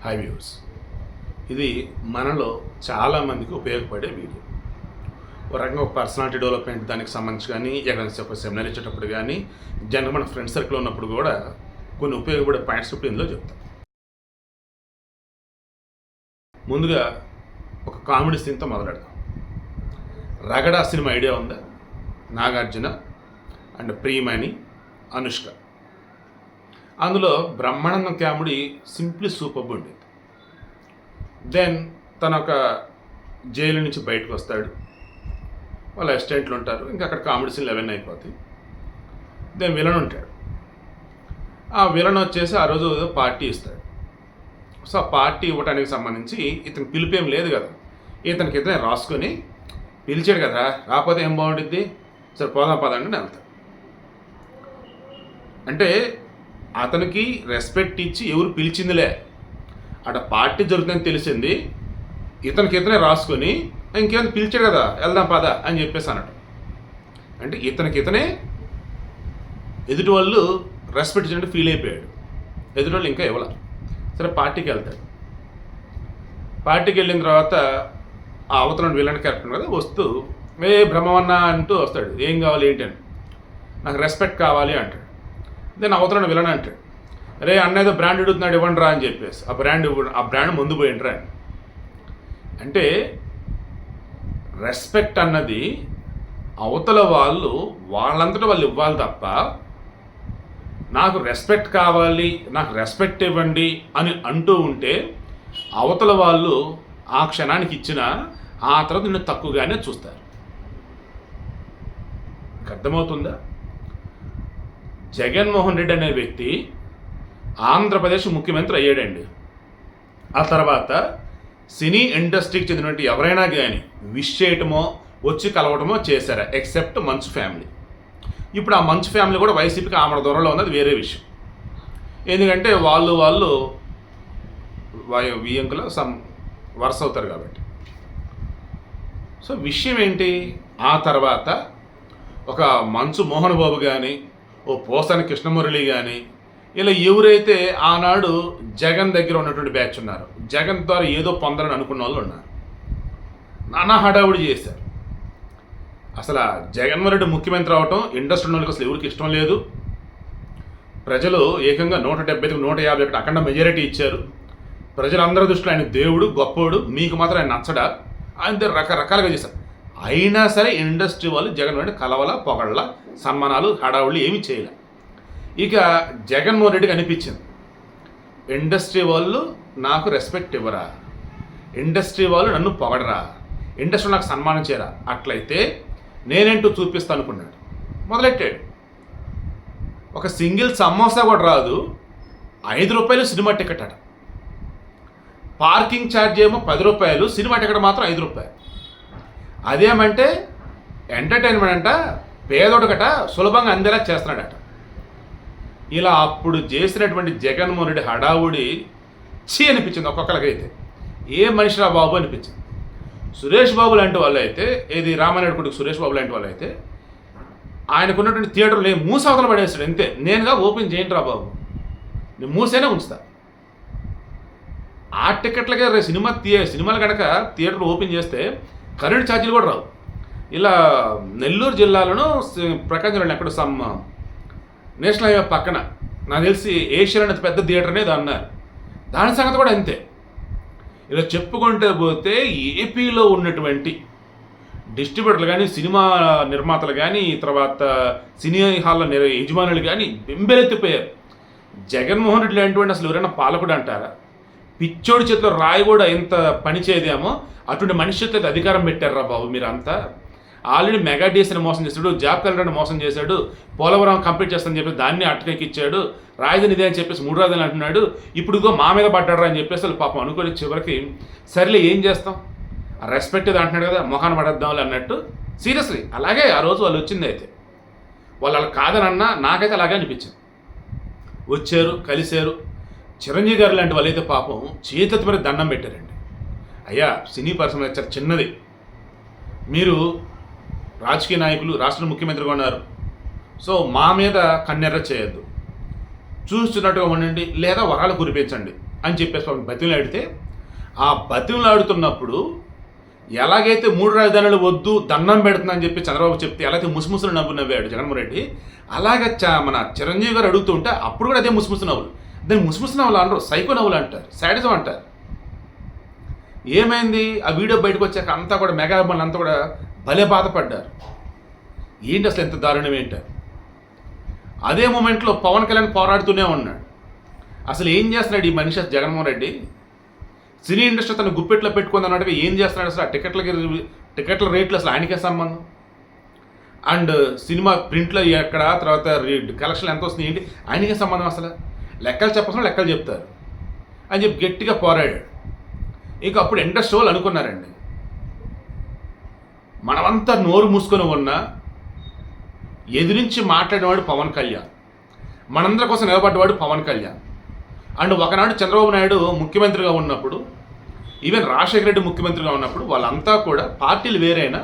High views. ఇది మనలో చాలామందికి ఉపయోగపడే వీడియో. ఒక రకంగా ఒక పర్సనాలిటీ డెవలప్మెంట్ దానికి సంబంధించి కానీ, ఎక్కడైనా ఒక సెమినార్ ఇచ్చేటప్పుడు కానీ, జనరల్ మన ఫ్రెండ్ సర్కిల్ ఉన్నప్పుడు కూడా కొన్ని ఉపయోగపడే పాయింట్స్ ఇప్పుడు ఇందులో చెప్తాం. ముందుగా ఒక కామెడీ సీన్తో మొదలెడతాం. రగడా సినిమా ఐడియా ఉందా? నాగార్జున అండ్ ప్రియమణి, అనుష్క. అందులో బ్రహ్మానందం కామెడీ సింప్లీ సూపర్బ్ ఉండేది. దెన్ తన ఒక జైలు నుంచి బయటకు వస్తాడు, వాళ్ళ అసిస్టెంట్లు ఉంటారు, ఇంకా అక్కడ కామెడీ సీన్లు అవన్నీ అయిపోతాయి. దెన్ విలన్ ఉంటాడు. ఆ విలన్ వచ్చేసి ఆ రోజు పార్టీ ఇస్తాడు. సో ఆ పార్టీ ఇవ్వడానికి సంబంధించి ఇతను పిలిపేం లేదు కదా, ఇతనికి ఇతనే రాసుకొని పిలిచాడు కదా, రాకపోతే ఏం బాగుంటుంది, సరే పోదాం పదండి అని వెళ్తాడు. అంటే అతనికి రెస్పెక్ట్ ఇచ్చి ఎవరు పిలిచిందిలే, అక్కడ పార్టీ జరుగుతుందని తెలిసింది, ఇతనికి ఇతనే రాసుకొని ఇంకేమైనా పిలిచాడు కదా వెళ్దాం పద అని చెప్పేసి అన్నట్టు. అంటే ఇతనికి ఇతనే ఎదుటి వాళ్ళు రెస్పెక్ట్ ఇచ్చినట్టు ఫీల్ అయిపోయాడు. ఎదుటి వాళ్ళు ఇంకా ఇవ్వాలి. సరే పార్టీకి వెళ్తాడు. పార్టీకి వెళ్ళిన తర్వాత ఆ అవతల విలన్ క్యారెక్టర్ కదా వస్తూ బ్రహ్మవన్న అంటూ వస్తాడు. ఏం కావాలి ఏంటి అని, నాకు రెస్పెక్ట్ కావాలి అంటాడు. దెన్ అవతల విలన్ అంటాడు, రే అన్నేదో బ్రాండ్ ఇడుతున్నాడు ఇవ్వండి రా అని చెప్పేసి ఆ బ్రాండ్ ముందు పోయిండ్రా అని. అంటే రెస్పెక్ట్ అన్నది అవతల వాళ్ళు వాళ్ళంతటా వాళ్ళు ఇవ్వాలి తప్ప, నాకు రెస్పెక్ట్ కావాలి, నాకు రెస్పెక్ట్ ఇవ్వండి అని అంటూ ఉంటే అవతల వాళ్ళు ఆ క్షణానికి ఇచ్చిన ఆ తర్వాత నిన్ను తక్కువగానే చూస్తారు. అర్థమవుతుందా? జగన్మోహన్ రెడ్డి అనే వ్యక్తి ఆంధ్రప్రదేశ్ ముఖ్యమంత్రి అయ్యాడండి. ఆ తర్వాత సినీ ఇండస్ట్రీకి చెందినటువంటి ఎవరైనా కానీ విష్ చేయటమో వచ్చి కలవటమో చేశారా, ఎక్సెప్ట్ మంచు ఫ్యామిలీ. ఇప్పుడు ఆ మంచు ఫ్యామిలీ కూడా వైసీపీకి ఆమె దూరంలో ఉన్నది వేరే విషయం. ఎందుకంటే వాళ్ళు వియంకులో వరుస అవుతారు కాబట్టి. సో విషయం ఏంటి, ఆ తర్వాత ఒక మంచు మోహన్ బాబు కానీ, ఓ పోసాని కృష్ణమురళి కానీ, ఇలా ఎవరైతే ఆనాడు జగన్ దగ్గర ఉన్నటువంటి బ్యాచ్ ఉన్నారు, జగన్ ద్వారా ఏదో పొందాలని అనుకున్న వాళ్ళు ఉన్నారు, నానా హడావుడి చేశారు. అసలు జగన్మోహన్ రెడ్డి ముఖ్యమంత్రి అవటం ఇండస్ట్రీ వాళ్ళకి అసలు ఎవరికి ఇష్టం లేదు. ప్రజలు ఏకంగా 170కి 151 అఖండ మెజారిటీ ఇచ్చారు. ప్రజలందరి దృష్టిలో ఆయన దేవుడు గొప్పోడు, మీకు మాత్రం ఆయన నచ్చడా, ఆయన రకరకాలుగా చేశారు. అయినా సరే ఇండస్ట్రీ వాళ్ళు జగన్మోహన్ రెడ్డి కలవల పొగళ్ళ సన్మానాలు హడావుళ్ళు ఏమీ చేయలే. ఇక జగన్మోహన్ రెడ్డికి అనిపించింది, ఇండస్ట్రీ వాళ్ళు నాకు రెస్పెక్ట్ ఇవ్వరా, ఇండస్ట్రీ వాళ్ళు నన్ను పొగడరా, ఇండస్ట్రీ నాకు సన్మానం చేయరా, అట్లయితే నేనేంటో చూపిస్తా అనుకున్నాడు. మొదలెట్టాడు. ఒక సింగిల్ సమోసా కూడా రాదు, 5 రూపాయలు సినిమా టికెట్ అట, పార్కింగ్ ఛార్జ్ ఏమో 10 రూపాయలు, సినిమా టికెట్ మాత్రం 5 రూపాయలు. అదేమంటే ఎంటర్టైన్మెంట్ అంట పేదోడుగట సులభంగా అందేలా చేస్తున్నాడట. ఇలా అప్పుడు చేసినటువంటి జగన్మోహన్ రెడ్డి హడావుడి చీ అనిపించింది ఒక్కొక్కరికైతే. ఏ మనిషిరా బాబు అనిపించింది. సురేష్ బాబు లాంటి వాళ్ళు అయితే, ఏది రామానాయుడు కొడుకు సురేష్ బాబు లాంటి వాళ్ళు అయితే ఆయనకున్నటువంటి థియేటర్లు మూసవతల పడేస్తాడు అంతే. నేనుగా ఓపెన్ చేయండి రా బాబు, నేను మూసేనే ఉంచుతా. ఆ టికెట్లకే సినిమాలు కనుక థియేటర్లు ఓపెన్ చేస్తే కరెంట్ ఛార్జీలు కూడా రావు. ఇలా నెల్లూరు జిల్లాలోనూ ప్రకాశం జిల్లాలో ఎక్కడ నేషనల్ హైవే పక్కన నాకు తెలిసి ఏషియా అనేది పెద్ద థియేటర్ అనేది అన్నారు. దాని సంగతి కూడా అంతే. ఇలా చెప్పుకుంటే పోతే ఏపీలో ఉన్నటువంటి డిస్ట్రిబ్యూటర్లు కానీ, సినిమా నిర్మాతలు కానీ, తర్వాత సినీ హాల్ల యజమానులు కానీ బెంబెలెత్తిపోయారు. జగన్మోహన్ రెడ్డి లాంటివాడిని అసలు ఎవరైనా పాలకుడు అంటారా? పిచ్చోడి చేతిలో రాయి కూడా ఎంత పని చేయదేమో అటువంటి మనిషి చేతిలో అధికారం పెట్టారా బాబు మీరంతా. ఆల్రెడీ మెగా డిఎస్ని మోసం చేశాడు, జాబ్ క్యాలెండర్ని మోసం చేశాడు, పోలవరం కంప్లీట్ చేస్తానని చెప్పి దాన్ని అటకెక్కిచ్చాడు, రాజధాని ఇదే అని చెప్పేసి 3 రాజధానులు అంటున్నాడు. ఇప్పుడు మా మీద పడ్డాడు అని చెప్పేసి వాళ్ళు పాపం అనుకుని చివరికి సర్లే ఏం చేస్తాం, రెస్పెక్ట్ ఇది అంటున్నాడు కదా మొహాన్ని పడేద్దాంలే అన్నట్టు సీరియస్లీ అలాగే ఆ రోజు వాళ్ళు వచ్చింది. అయితే వాళ్ళు కాదనన్నా నాకైతే అలాగే అనిపించింది. వచ్చారు, కలిశారు. చిరంజీవి గారు లాంటి వాళ్ళైతే పాపం చేతి మీద దండం పెట్టారండి. అయ్యా సినీ పరిశ్రమ చాలా చిన్నది, మీరు రాజకీయ నాయకులు, రాష్ట్ర ముఖ్యమంత్రిగా ఉన్నారు, సో మా మీద కన్నెర్ర చేయొద్దు, చూస్తున్నట్టుగా ఉండండి లేదా వరాలు కురిపించండి, అని చెప్పేసి పాపం బతిమలాడితే, ఆ బతిమలాడుతున్నప్పుడు ఎలాగైతే 3 రాజధానులు వద్దు దండం పెడుతుందని చెప్పి చంద్రబాబు చెప్తే ఎలాగైతే ముసుముసులు నవ్వాడు జగన్మోహన్ రెడ్డి, అలాగే మన చిరంజీవి గారు అడుగుతూ ఉంటే అప్పుడు కూడా అదే ముసుముసు నవ్వులు. దాన్ని ముసుముసు నవ్వులు అనరు, సైకో నవ్వులు అంటారు, శాడిజం అంటారు. ఏమైంది? ఆ వీడియో బయటకు వచ్చాక అంతా కూడా మెగా అభిమానులు అంతా కూడా భలే బాధపడ్డారు. ఏంటి అసలు ఎంత దారుణం ఏంటారు. అదే మూమెంట్లో పవన్ కళ్యాణ్ పోరాడుతూనే ఉన్నాడు. అసలు ఏం చేస్తున్నాడు ఈ మనిషి జగన్మోహన్ రెడ్డి? సినీ ఇండస్ట్రీ తను గుప్పెట్లో పెట్టుకుంది అన్నట్టుగా ఏం చేస్తున్నాడు అసలు? ఆ టికెట్ల రేట్లు అసలు ఆయనకే సంబంధం. అండ్ సినిమా ప్రింట్లో ఎక్కడ, తర్వాత కలెక్షన్ ఎంత వస్తుంది ఏంటి, ఆయనకే సంబంధం. అసలు లెక్కలు చెప్పాల్సిన లెక్కలు చెప్తారు అని చెప్పి గట్టిగా పోరాడాడు. ఇక అప్పుడు ఇండస్ట్రీ వాళ్ళు అనుకున్నారండి, మనమంతా నోరు మూసుకొని ఉన్నా ఎదిరించి మాట్లాడినవాడు పవన్ కళ్యాణ్, మనందరి కోసం నిలబడ్డవాడు పవన్ కళ్యాణ్. అండ్ ఒకనాడు చంద్రబాబు నాయుడు ముఖ్యమంత్రిగా ఉన్నప్పుడు, ఈవెన్ రాజశేఖర రెడ్డి ముఖ్యమంత్రిగా ఉన్నప్పుడు వాళ్ళంతా కూడా పార్టీలు వేరైనా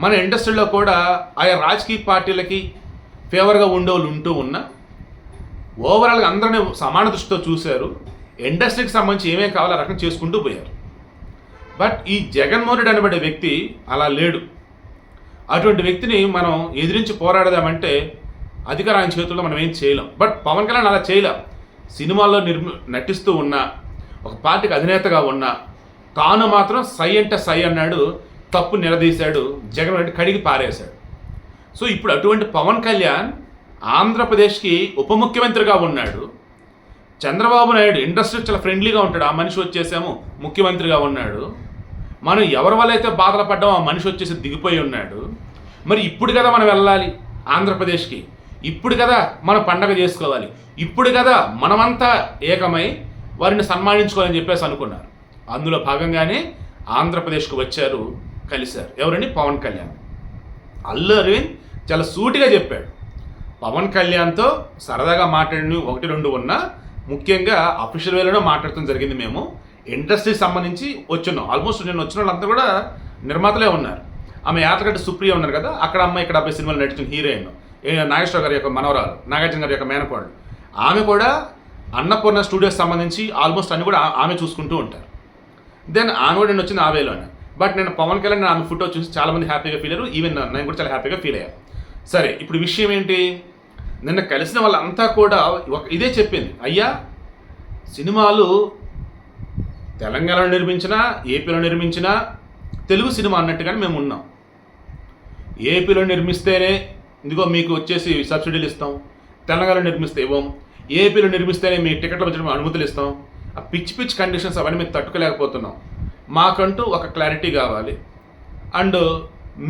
మన ఇండస్ట్రీలో కూడా ఆయా రాజకీయ పార్టీలకి ఫేవర్గా ఉండేవాళ్ళు ఉంటూ ఉన్నా ఓవరాల్గా అందరినీ సమాన దృష్టితో చూశారు. ఇండస్ట్రీకి సంబంధించి ఏమేమి కావాలో ఆ రకం చేసుకుంటూ పోయారు. బట్ ఈ జగన్మోహన్ రెడ్డి అనబడే వ్యక్తి అలా లేడు. అటువంటి వ్యక్తిని మనం ఎదిరించి పోరాడదామంటే అధికారం ఆయన చేతుల్లో మనం ఏం చేయలేం. బట్ పవన్ కళ్యాణ్ అలా చేయలేం. సినిమాల్లో నటిస్తూ ఉన్నా, ఒక పార్టీకి అధినేతగా ఉన్నా, తాను మాత్రం సై అంటే సై అన్నాడు, తప్పు నిలదీశాడు, జగన్మోహన్ రెడ్డి కడిగి పారేశాడు. సో ఇప్పుడు అటువంటి పవన్ కళ్యాణ్ ఆంధ్రప్రదేశ్కి ఉప ముఖ్యమంత్రిగా ఉన్నాడు. చంద్రబాబు నాయుడు ఇండస్ట్రీ చాలా ఫ్రెండ్లీగా ఉంటాడు, ఆ మనిషి వచ్చేసేమో ముఖ్యమంత్రిగా ఉన్నాడు. మనం ఎవరి వల్ల అయితే బాధలు పడ్డామో ఆ మనిషి వచ్చేసి దిగిపోయి ఉన్నాడు. మరి ఇప్పుడు కదా మనం వెళ్ళాలి ఆంధ్రప్రదేశ్కి, ఇప్పుడు కదా మనం పండగ చేసుకోవాలి, ఇప్పుడు కదా మనమంతా ఏకమై వారిని సన్మానించుకోవాలని చెప్పేసి అనుకున్నారు. అందులో భాగంగానే ఆంధ్రప్రదేశ్కు వచ్చారు, కలిశారు. ఎవరండి? పవన్ కళ్యాణ్. అల్లు అరవింద్ చాలా సూటిగా చెప్పాడు, పవన్ కళ్యాణ్తో సరదాగా మాట్లాడిన 1-2 ఉన్నా, ముఖ్యంగా అఫీషియల్ వేలోనే మాట్లాడటం జరిగింది. మేము ఇండస్ట్రీకి సంబంధించి వచ్చున్నాం. ఆల్మోస్ట్ నేను వచ్చిన వాళ్ళంతా కూడా నిర్మాతలే ఉన్నారు. ఆమె యాత్రగడ్డ సుప్రియ ఉన్నారు కదా, అక్కడ అమ్మాయి ఇక్కడ 50 సినిమాలు నడిచిన హీరోయిన్, నాగేశ్వర గారి యొక్క మనవరాలు, నాగార్జున గారి యొక్క మేనకోడలు, ఆమె కూడా అన్నపూర్ణ స్టూడియోస్ సంబంధించి ఆల్మోస్ట్ అన్ని కూడా ఆమె చూసుకుంటూ ఉంటారు. దెన్ ఆమె కూడా నేను వచ్చింది ఆ వేలోనే. బట్ నేను పవన్ కళ్యాణ్ ఆమె ఫోటో చూసి చాలామంది హ్యాపీగా ఫీల్ అయ్యారు, ఈవెన్ నేను కూడా చాలా హ్యాపీగా ఫీల్ అయ్యాను. సరే, ఇప్పుడు విషయం ఏంటి? నిన్న కలిసిన వాళ్ళంతా కూడా ఇదే చెప్పింది, అయ్యా సినిమాలు తెలంగాణలో నిర్మించినా, ఏపీలో నిర్మించినా తెలుగు సినిమా అన్నట్టుగానే మేము ఉన్నాం. ఏపీలో నిర్మిస్తేనే ఇదిగో మీకు వచ్చేసి సబ్సిడీలు ఇస్తాం, తెలంగాణలో నిర్మిస్తే ఇవ్వం, ఏపీలో నిర్మిస్తేనే మీ టికెట్ల మధ్య అనుమతులు ఇస్తాం. ఆ పిచ్చి కండిషన్స్ అవన్నీ మేము తట్టుకోలేకపోతున్నాం. మాకంటూ ఒక క్లారిటీ కావాలి. అండ్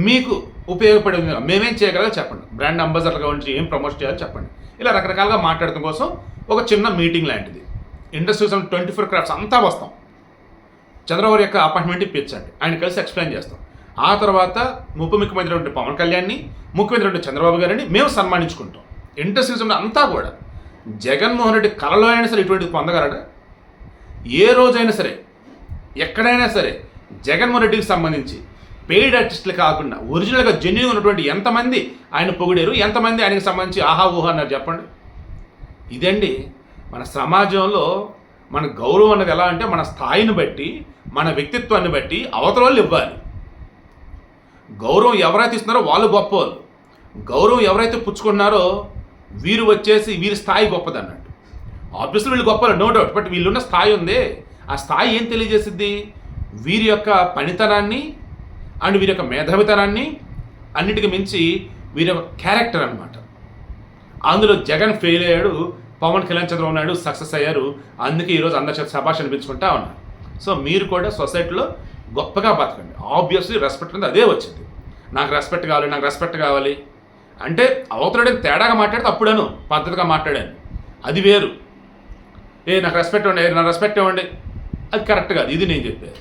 మీకు ఉపయోగపడేది మేమేం చేయగలదో చెప్పండి, బ్రాండ్ అంబాసిడర్గా ఉంచి ఏం ప్రమోట్ చేయాలో చెప్పండి. ఇలా రకరకాలుగా మాట్లాడటం కోసం ఒక చిన్న మీటింగ్ లాంటిది. ఇండస్ట్రీస్ 24 క్రాఫ్ట్స్ అంతా వస్తాం, చంద్రబాబు యొక్క అపాయింట్మెంట్ ఇప్పించండి, ఆయన కలిసి ఎక్స్ప్లెయిన్ చేస్తాం. ఆ తర్వాత ఉప ముఖ్యమంత్రి పవన్ కళ్యాణ్ని, ముఖ్యమంత్రి చంద్రబాబు గారిని మేము సన్మానించుకుంటాం. ఇండస్ట్రీస్ అంతా కూడా జగన్మోహన్ రెడ్డి కలలో అయినా సరే ఇటువంటిది పొందగలడా? ఏ రోజైనా సరే, ఎక్కడైనా సరే జగన్మోహన్ రెడ్డికి సంబంధించి పెయిడ్ ఆర్టిస్టులు కాకుండా ఒరిజినల్గా జెన్యూన్ ఉన్నటువంటి ఎంతమంది ఆయన పొగిడారు, ఎంతమంది ఆయనకి సంబంధించి ఆహా ఊహా అన్నారు చెప్పండి. ఇదండి మన సమాజంలో మన గౌరవం అన్నది. ఎలా అంటే మన స్థాయిని బట్టి, మన వ్యక్తిత్వాన్ని బట్టి అవతల వాళ్ళు ఇవ్వాలి. గౌరవం ఎవరైతే ఇస్తున్నారో వాళ్ళు గొప్పవాళ్ళు, గౌరవం ఎవరైతే పుచ్చుకుంటున్నారో వీరు వచ్చేసి వీరి స్థాయి గొప్పది అన్నట్టు. ఆబ్వియస్లీ వీళ్ళు గొప్పలు, నో డౌట్. బట్ వీళ్ళున్న స్థాయి ఉంది, ఆ స్థాయి ఏం తెలియజేసిద్ది? వీరి యొక్క పనితనాన్ని అండ్ వీరి యొక్క మేధావితనాన్ని, అన్నిటికీ మించి వీరి యొక్క క్యారెక్టర్ అనమాట. అందులో జగన్ ఫెయిల్ అయ్యాడు, పవన్ కళ్యాణ్ చంద్రబాబు నాయుడు సక్సెస్ అయ్యారు. అందుకే ఈరోజు అందరి చేత శభాష్ అనిపించుకుంటా ఉన్నారు. సో మీరు కూడా సొసైటీలో గొప్పగా బతకండి. ఆబ్వియస్లీ రెస్పెక్ట్ అనేది అదే వచ్చింది. నాకు రెస్పెక్ట్ కావాలి, నాకు రెస్పెక్ట్ కావాలి అంటే అవతలడని తేడాగా మాట్లాడితే అప్పుడను పద్ధతిగా మాట్లాడాను, అది వేరు. నాకు రెస్పెక్ట్ ఇవ్వండి, నాకు రెస్పెక్ట్ ఇవ్వండి, అది కరెక్ట్ కాదు. ఇది నేను చెప్పేది.